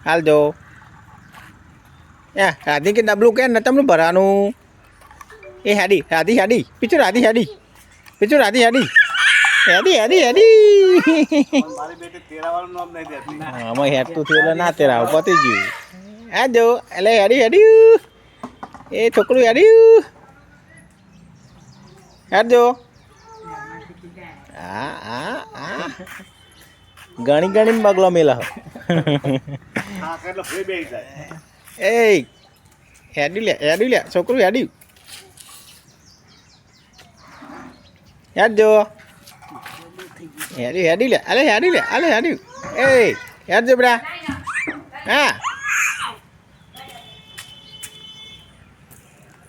હાલ જો એ રાધી કે ડબલું કે ને તમને ભરવાનું એ હેડી રાધી હેડી પીછું રાધી હેડી પીછું રાધી હેડી હેડી હેડી હેડી આમાં હેડતું થયું એટલે ના તેરાવ પતી ગયું હા જો એટલે હેડી હેડ્યું એ છોકરું હેડ્યું હેડ જો હા હા હા ગણી ગણીને બગલો મેલા એ હેડી લે છોકરું હેડ્યું હેડ જો હેડી લે અલે હેડ્યું એ હેડ જો બડા હા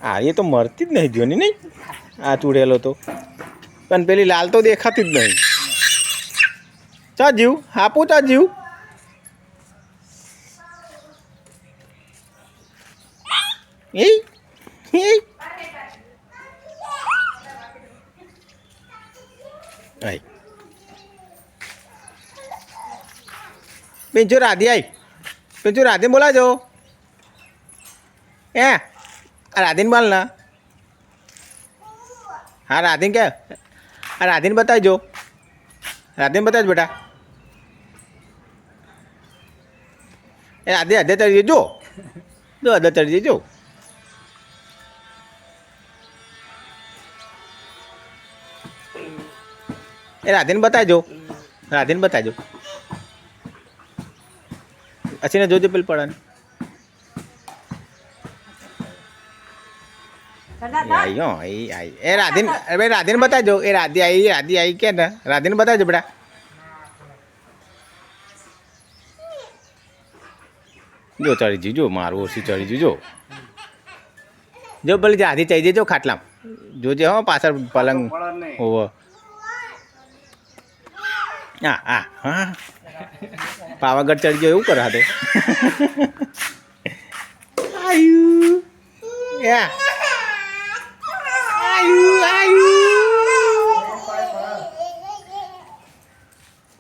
હા એ તો મરતી જ નહીં જોની નહીં આ ચૂડેલો તો પણ પેલી લાલ તો દેખાતી જ નહીં ચા જીવ હાપું ચા જીવ એ પિંચુ રાધી આઈ પિંચુ રાધીને બોલાજો એ રાધીને બોલ ના હા રાધીને કે રાધીને બતાવજો રાધીને બતાવજો બેટા એ રાધે અધે તરી જો અધે તરી જો એ રાધીને બતાવજો અસીને જોજો પેલ પડે એ રાધીને બતાવજો એ રાધી આવી કે ને રાધીને બતાવજો બેટા જો ચડી જજો મારું ઓછી ચડી જજો જો ભલે આધી ચડી જજો ખાટલામાં જોજે હો પાછળ પલંગ હોવો હા હા હા પાવાગઢ ચડી ગયો એવું કરે હાથે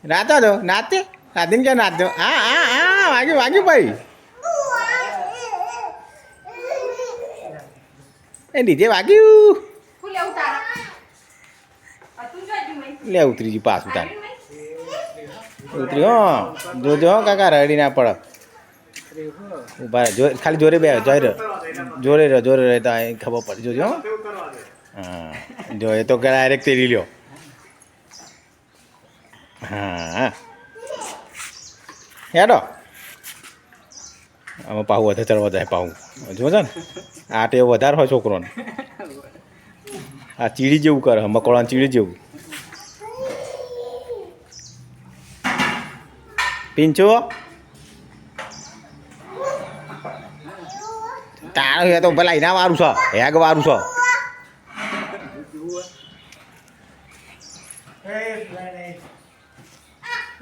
નાતો તો નાચે રાધીને ક્યાં નાચજો હા હા હા વાગ્યું ભાઈ એ નીચે વાગ્યું લે ઉતરી ગયું પાછું તારે ઉતરી હો જોજો હો કાકા રડી ના પડે ઉભા જો ખાલી જોરે બે જોરે રહે તો ખબર પડે જોજો હા જો એ તો ડાયરેક્ટ તેરી લ્યો હા હેડો આમાં પાહું વધારે ચડવા જાય પાહું જો છે ને આ ટેવ વધારે હોય છોકરોને આ ચીડી જેવું કરે મકોડાને ચીડી જેવું પિંચો તારો એ તો ભલા એના વારું છે હેગ વારું છે